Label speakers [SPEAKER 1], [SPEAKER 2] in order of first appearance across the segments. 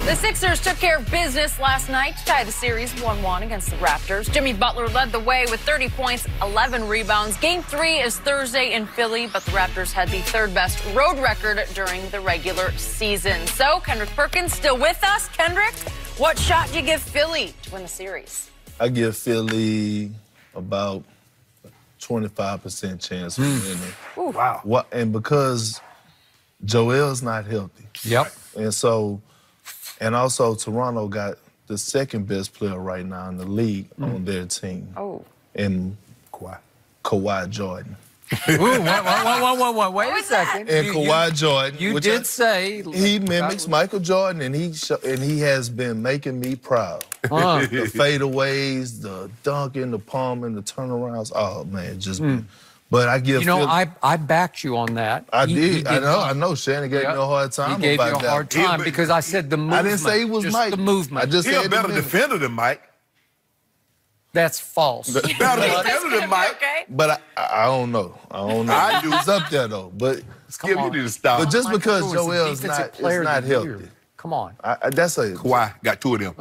[SPEAKER 1] The Sixers took care of business last night to tie the series 1-1 against the Raptors. Jimmy Butler led the way with 30 points, 11 rebounds. Game 3 is Thursday in Philly, but the Raptors had the third best road record during the regular season. So, Kendrick Perkins still with us. Kendrick, what shot do you give Philly to win the series?
[SPEAKER 2] I give Philly about 25% chance of winning.
[SPEAKER 1] Ooh.
[SPEAKER 3] Wow.
[SPEAKER 2] And because Joel's not healthy.
[SPEAKER 3] Yep.
[SPEAKER 2] And also Toronto got the second best player right now in the league on their team.
[SPEAKER 1] Oh.
[SPEAKER 2] And Kawhi Jordan.
[SPEAKER 3] Ooh, wait a second.
[SPEAKER 2] And Kawhi Jordan.
[SPEAKER 3] You did say
[SPEAKER 2] he mimics Michael Jordan, and he has been making me proud. The fadeaways, the dunking, the palming, the turnarounds. Oh man, just. But I give.
[SPEAKER 3] I backed you on that.
[SPEAKER 2] I did. I know. Shannon gave me a hard time.
[SPEAKER 3] He gave
[SPEAKER 2] about
[SPEAKER 3] you a hard time because I said the movement.
[SPEAKER 2] I didn't say he was
[SPEAKER 3] just
[SPEAKER 2] Mike.
[SPEAKER 3] The movement.
[SPEAKER 2] I just
[SPEAKER 4] He's
[SPEAKER 2] said
[SPEAKER 4] a better defender than Mike.
[SPEAKER 3] That's false.
[SPEAKER 4] Better defender than Mike.
[SPEAKER 1] Okay.
[SPEAKER 2] But I don't know.
[SPEAKER 4] I do.
[SPEAKER 2] He's up there though. But
[SPEAKER 4] Skip, you need to stop.
[SPEAKER 2] But just because
[SPEAKER 3] Jordan's the
[SPEAKER 2] Joel's
[SPEAKER 3] defensive
[SPEAKER 2] not
[SPEAKER 3] player
[SPEAKER 2] healthy.
[SPEAKER 3] Come on.
[SPEAKER 2] That's a
[SPEAKER 4] Kawhi got 2 of them.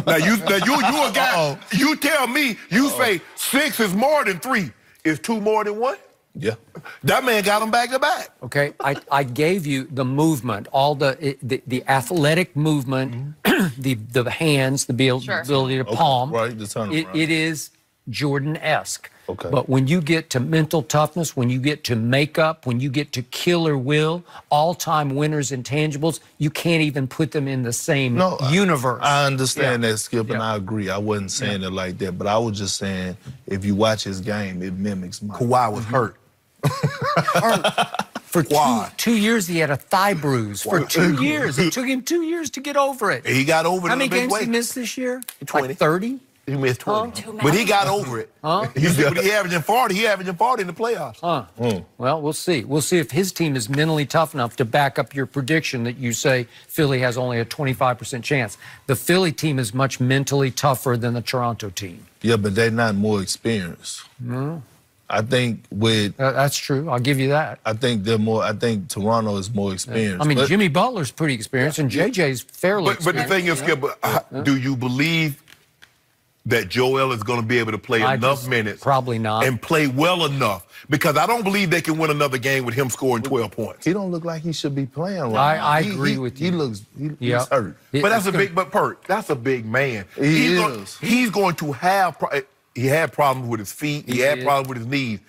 [SPEAKER 4] Now you a guy. You tell me you say 6 is more than 3. Is 2 more than 1?
[SPEAKER 2] Yeah.
[SPEAKER 4] That man got them back to back.
[SPEAKER 3] Okay, I gave you the movement, all the athletic movement, the hands, the ability to palm.
[SPEAKER 2] Right, the turnaround.
[SPEAKER 3] It is Jordan-esque.
[SPEAKER 2] Okay.
[SPEAKER 3] But when you get to mental toughness, when you get to makeup, when you get to killer will, all-time winners and tangibles, you can't even put them in the same universe.
[SPEAKER 2] I understand that, Skip, and I agree. I wasn't saying it like that, but I was just saying if you watch his game, it mimics mine.
[SPEAKER 4] Kawhi was hurt.
[SPEAKER 3] For two years, he had a thigh bruce. For 2 years. It took him 2 years to get over it.
[SPEAKER 4] He got over it.
[SPEAKER 3] How many games did he miss this year?
[SPEAKER 4] 20.
[SPEAKER 3] Like 30?
[SPEAKER 4] He missed 20. But he got over it. He averaging 40. He averaging 40 in the playoffs.
[SPEAKER 3] Well, we'll see. We'll see if his team is mentally tough enough to back up your prediction that you say Philly has only a 25% chance. The Philly team is much mentally tougher than the Toronto team.
[SPEAKER 2] Yeah, but they're not more experienced. I think
[SPEAKER 3] that's true. I'll give you that.
[SPEAKER 2] I think they're more. I think Toronto is more experienced.
[SPEAKER 3] I mean, Jimmy Butler's pretty experienced, and JJ's fairly experienced.
[SPEAKER 4] But the thing is, Skip, do you believe that Joel is going to be able to play enough minutes?
[SPEAKER 3] Probably not.
[SPEAKER 4] And play well enough? Because I don't believe they can win another game with him scoring 12 points.
[SPEAKER 2] He don't look like he should be playing right now.
[SPEAKER 3] I agree with you.
[SPEAKER 2] He's hurt.
[SPEAKER 4] But that's a big man. He's going to have. He had problems with his feet. He had problems with his knees.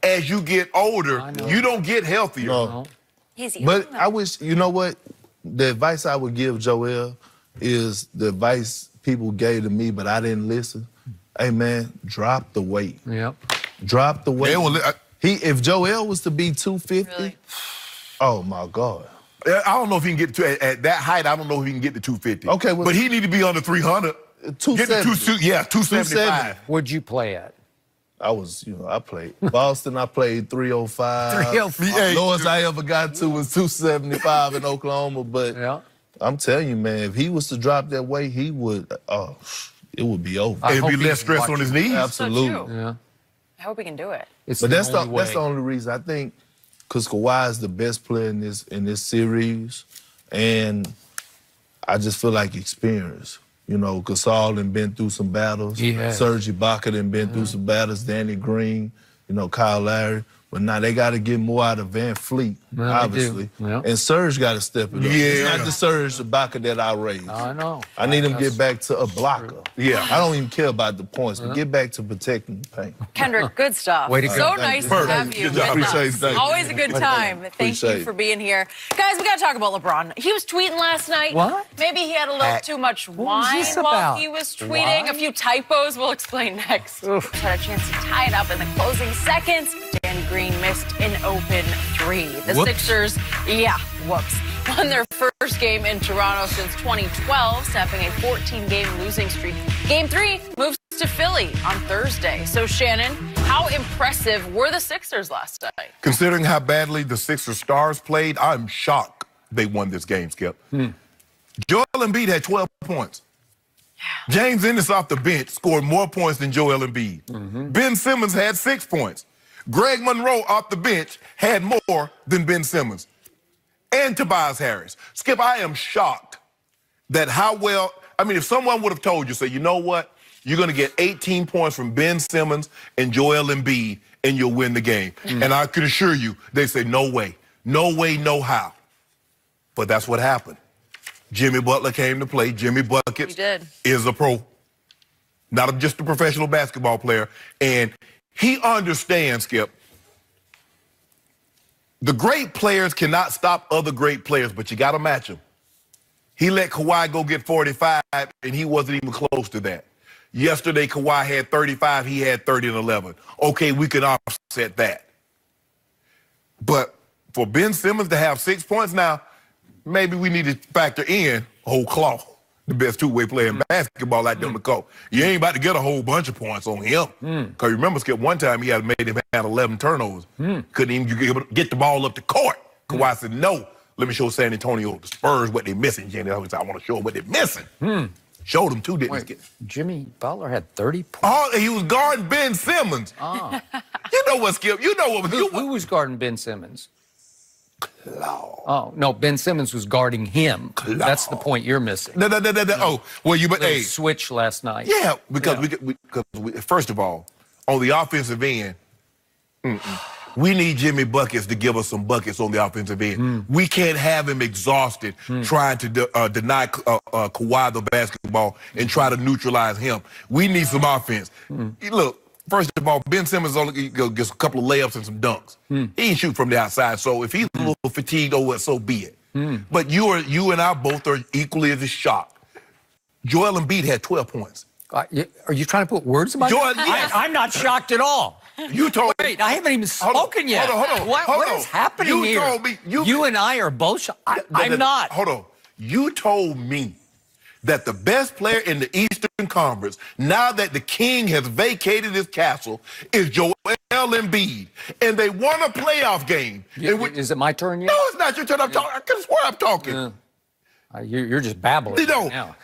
[SPEAKER 4] As you get older, you don't get healthier.
[SPEAKER 2] No.
[SPEAKER 1] He's young,
[SPEAKER 2] but I wish, you know what? The advice I would give Joel is the advice people gave to me, but I didn't listen. Hey, man, drop the weight.
[SPEAKER 3] Yep.
[SPEAKER 2] Drop the weight. If Joel was to be 250, oh, my God.
[SPEAKER 4] I don't know if he can get to, at that height, I don't know if he can get to 250.
[SPEAKER 2] Okay.
[SPEAKER 4] But he need to be under 300.
[SPEAKER 2] 270.
[SPEAKER 4] 275.
[SPEAKER 3] What'd you play at?
[SPEAKER 2] I was, I played Boston. I played 305.
[SPEAKER 3] 305.
[SPEAKER 2] Lowest I ever got to was 275 in Oklahoma. But I'm telling you, man, if he was to drop that weight, he would. It would be over.
[SPEAKER 4] It'd be less stress on his knees.
[SPEAKER 2] Absolutely.
[SPEAKER 3] Yeah.
[SPEAKER 1] I hope he can do it.
[SPEAKER 2] But that's the only reason I think, because Kawhi is the best player in this series, and I just feel like experience. Gasol done been through some battles. Serge Ibaka done been through some battles. Danny Green, Kyle Lowry. But now they got to get more out of Van Fleet, obviously. And Serge got to step it up. It's not the Serge Ibaka that I raised.
[SPEAKER 3] I know.
[SPEAKER 2] I need him to get back to a blocker.
[SPEAKER 4] Yeah.
[SPEAKER 2] I don't even care about the points, but get back to protecting the paint.
[SPEAKER 1] Kendrick, good stuff.
[SPEAKER 3] Way to go.
[SPEAKER 1] So nice to have you with us. Always a good time. Thank you for being here. Guys, we got to talk about LeBron. He was tweeting last night.
[SPEAKER 3] What?
[SPEAKER 1] Maybe he had a little too much wine while he was tweeting. A few typos we'll explain next. Had a chance to tie it up in the closing seconds. Danny Green missed an open 3. The Sixers, won their first game in Toronto since 2012, snapping a 14-game losing streak. Game 3 moves to Philly on Thursday. So, Shannon, how impressive were the Sixers last night?
[SPEAKER 4] Considering how badly the Sixers stars played, I'm shocked they won this game, Skip. Joel Embiid had 12 points. James Ennis off the bench scored more points than Joel Embiid. Ben Simmons had 6 points. Greg Monroe off the bench had more than Ben Simmons. And Tobias Harris. Skip, I am shocked that how well, I mean, if someone would have told you, say, you know what, you're going to get 18 points from Ben Simmons and Joel Embiid, and you'll win the game. And I can assure you, they say, no way, no how. But that's what happened. Jimmy Butler came to play. Jimmy Buckets is a pro, not just a professional basketball player. And he understands, Skip, the great players cannot stop other great players, but you got to match them. He let Kawhi go get 45, and he wasn't even close to that. Yesterday, Kawhi had 35. He had 30 and 11. Okay, we can offset that. But for Ben Simmons to have 6 points now, maybe we need to factor in whole cloth, the best two-way player in basketball out there on the court. You ain't about to get a whole bunch of points on him. Because remember, Skip, one time he had made him have 11 turnovers. Couldn't even get the ball up the court. Kawhi said, no, let me show San Antonio, the Spurs, what they're missing, Jenny. I want to show them what they're missing. Showed them, too, didn't he?
[SPEAKER 3] Jimmy Butler had 30 points.
[SPEAKER 4] Oh, he was guarding Ben Simmons. You know what, Skip? You know what.
[SPEAKER 3] Who was guarding Ben Simmons? Oh, no, Ben Simmons was guarding him. That's the point you're missing.
[SPEAKER 4] No. Oh, well, hey.
[SPEAKER 3] Switch last night.
[SPEAKER 4] Yeah, because we first of all, on the offensive end, we need Jimmy Buckets to give us some buckets on the offensive end. We can't have him exhausted trying to deny Kawhi the basketball and try to neutralize him. We need some offense. Look, first of all, Ben Simmons only gets a couple of layups and some dunks. He ain't shoot from the outside, so if he's a little fatigued, so be it. But you and I both are equally as shocked. Joel Embiid had 12 points.
[SPEAKER 3] Are you trying to put words in my mouth? I'm not shocked at all.
[SPEAKER 4] You told me.
[SPEAKER 3] Wait, I haven't even spoken yet.
[SPEAKER 4] Hold on.
[SPEAKER 3] What is happening here?
[SPEAKER 4] Told me.
[SPEAKER 3] You and I are both I'm not.
[SPEAKER 4] Hold on. You told me that the best player in the Eastern Conference, now that the king has vacated his castle, is Joel Embiid. And they won a playoff game.
[SPEAKER 3] Is it my turn yet?
[SPEAKER 4] No, it's not your turn. I'm talking. I could have swore I'm talking.
[SPEAKER 3] You're just babbling right now.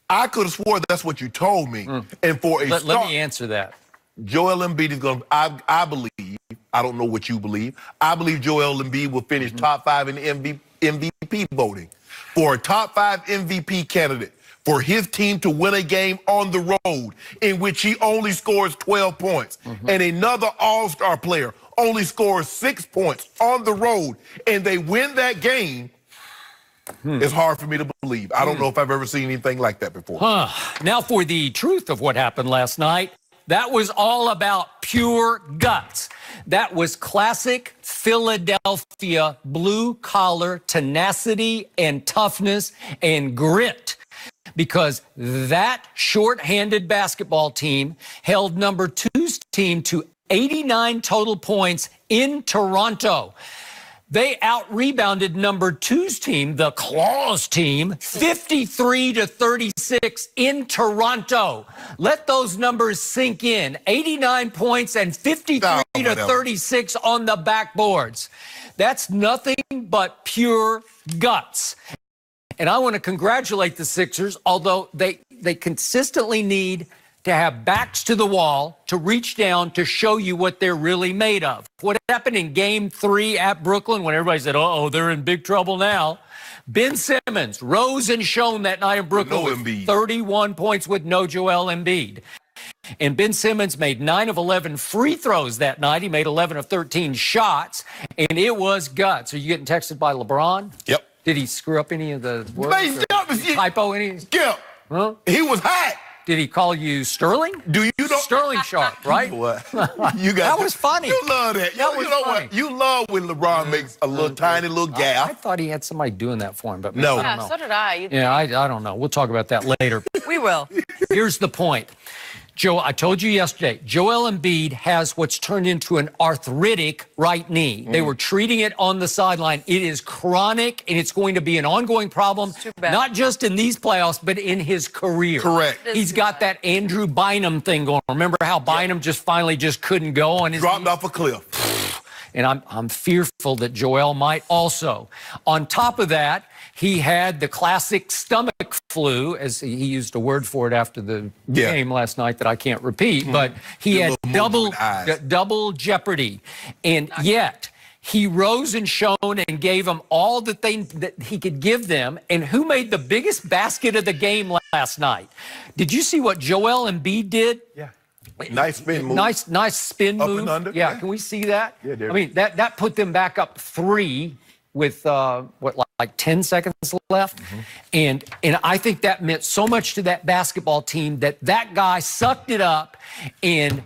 [SPEAKER 4] I could have swore that's what you told me. And for a
[SPEAKER 3] let me answer that.
[SPEAKER 4] Joel Embiid is going to, I believe, I don't know what you believe, I believe Joel Embiid will finish top 5 in the MVP voting. For a top 5 MVP candidate, for his team to win a game on the road in which he only scores 12 points, and another all-star player only scores 6 points on the road, and they win that game, it's hard for me to believe. I don't know if I've ever seen anything like that before.
[SPEAKER 3] Now for the truth of what happened last night. That was all about pure guts. That was classic Philadelphia blue-collar tenacity and toughness and grit. Because that short-handed basketball team held number 2's team to 89 total points in Toronto. They out-rebounded number 2's team, the Claws team, 53-36 in Toronto. Let those numbers sink in. 89 points and 53-36 on the backboards. That's nothing but pure guts. And I want to congratulate the Sixers, although they consistently need to have backs to the wall, to reach down, to show you what they're really made of. What happened in Game 3 at Brooklyn when everybody said, uh-oh, they're in big trouble now. Ben Simmons rose and shone that night in Brooklyn with 31 points with no Joel Embiid. And Ben Simmons made 9 of 11 free throws that night. He made 11 of 13 shots, and it was guts. Are you getting texted by LeBron?
[SPEAKER 4] Yep.
[SPEAKER 3] Did he screw up any of the words? Typo any?
[SPEAKER 4] Yeah.
[SPEAKER 3] Huh?
[SPEAKER 4] He was hot.
[SPEAKER 3] Did he call you Sterling?
[SPEAKER 4] Do you know?
[SPEAKER 3] Sterling Sharp, right?
[SPEAKER 4] What?
[SPEAKER 3] That was funny.
[SPEAKER 4] You love that. You know what? You love when LeBron makes a little tiny little gap.
[SPEAKER 3] I thought he had somebody doing that for him, but
[SPEAKER 4] no.
[SPEAKER 3] I don't know.
[SPEAKER 1] So did I.
[SPEAKER 3] Yeah, I don't know. We'll talk about that later.
[SPEAKER 1] We will.
[SPEAKER 3] Here's the point. Joe, I told you yesterday, Joel Embiid has what's turned into an arthritic right knee. They were treating it on the sideline. It is chronic, and it's going to be an ongoing problem, not just in these playoffs, but in his career.
[SPEAKER 4] Correct.
[SPEAKER 3] He's got that Andrew Bynum thing going. Remember how Bynum just finally just couldn't go on his
[SPEAKER 4] dropped
[SPEAKER 3] knees?
[SPEAKER 4] off a cliff.
[SPEAKER 3] And I'm fearful that Joel might also. On top of that, he had the classic stomach flu, as he used a word for it after the game last night that I can't repeat, but he had double jeopardy. And yet, He rose and shone and gave them all the things that he could give them. And who made the biggest basket of the game last night? Did you see what Joel Embiid did?
[SPEAKER 4] Yeah. Nice spin move.
[SPEAKER 3] Nice spin move.
[SPEAKER 4] Up and under.
[SPEAKER 3] Yeah, can we see that?
[SPEAKER 4] Yeah, there.
[SPEAKER 3] I mean, that put them back up 3 with, like 10 seconds left. And I think that meant so much to that basketball team that guy sucked it up and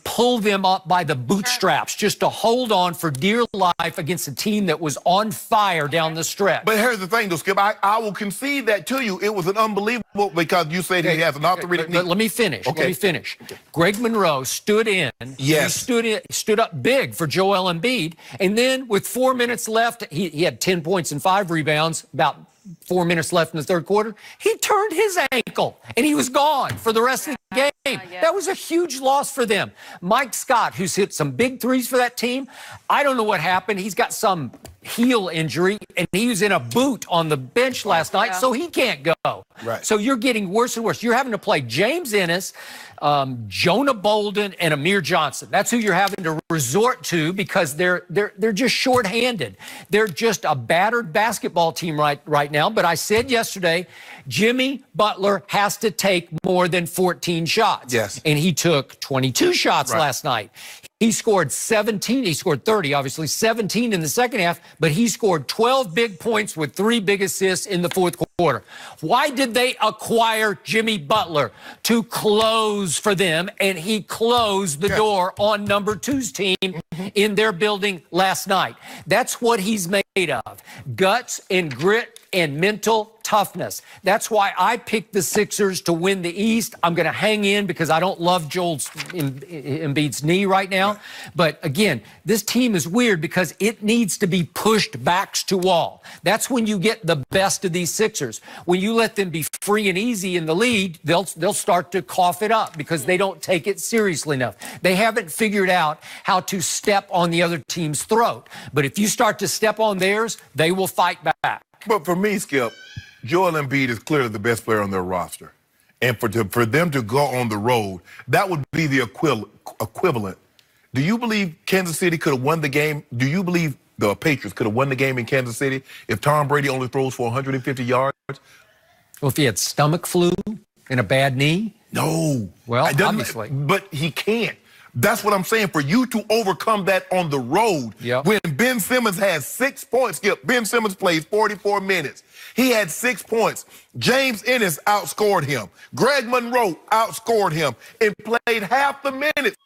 [SPEAKER 3] pulled them up by the bootstraps just to hold on for dear life against a team that was on fire down the stretch.
[SPEAKER 4] But here's the thing, though, Skip. I will concede that to you. It was an unbelievable, because you said he has an arthritic knee.
[SPEAKER 3] But let me finish.
[SPEAKER 4] Okay.
[SPEAKER 3] Let me finish. Greg Monroe stood in.
[SPEAKER 4] Yes.
[SPEAKER 3] He stood up big for Joel Embiid. And then with 4 minutes left, he had 10 points and 5 rebounds, about 4 minutes left in the third quarter. He turned his ankle, and he was gone for the rest of the game. That was a huge loss for them. Mike Scott, who's hit some big threes for that team, I don't know what happened. He's got some heel injury, and he was in a boot on the bench last night, so he can't go.
[SPEAKER 4] Right.
[SPEAKER 3] So you're getting worse and worse. You're having to play James Ennis, Jonah Bolden, and Amir Johnson. That's who you're having to resort to because they're just shorthanded. They're just a battered basketball team right now. But I said yesterday, Jimmy Butler has to take more than 14 shots.
[SPEAKER 4] Yes.
[SPEAKER 3] And he took 22 shots last night. He scored 17. He scored 30, obviously, 17 in the second half, but he scored 12 big points with 3 big assists in the fourth quarter. Why did they acquire Jimmy Butler? To close for them, and he closed the door on number 2's team in their building last night. That's what he's made of. Guts and grit and mental toughness. That's why I picked the Sixers to win the East. I'm going to hang in because I don't love Joel Embiid's knee right now. But again, this team is weird because it needs to be pushed backs to wall. That's when you get the best of these Sixers. When you let them be free and easy in the lead, they'll start to cough it up because they don't take it seriously enough. They haven't figured out how to step on the other team's throat. But if you start to step on theirs, they will fight back.
[SPEAKER 4] But for me, Skip, Joel Embiid is clearly the best player on their roster. And for them to go on the road, that would be the equivalent. Do you believe Kansas City could have won the game? Do you believe the Patriots could have won the game in Kansas City if Tom Brady only throws for 150 yards?
[SPEAKER 3] Well, if he had stomach flu and a bad knee?
[SPEAKER 4] No.
[SPEAKER 3] Well, obviously.
[SPEAKER 4] But he can't. That's what I'm saying. For you to overcome that on the road, when Ben Simmons has 6 points, Skip, Ben Simmons plays 44 minutes. He had 6 points. James Ennis outscored him. Greg Monroe outscored him and played half the minutes.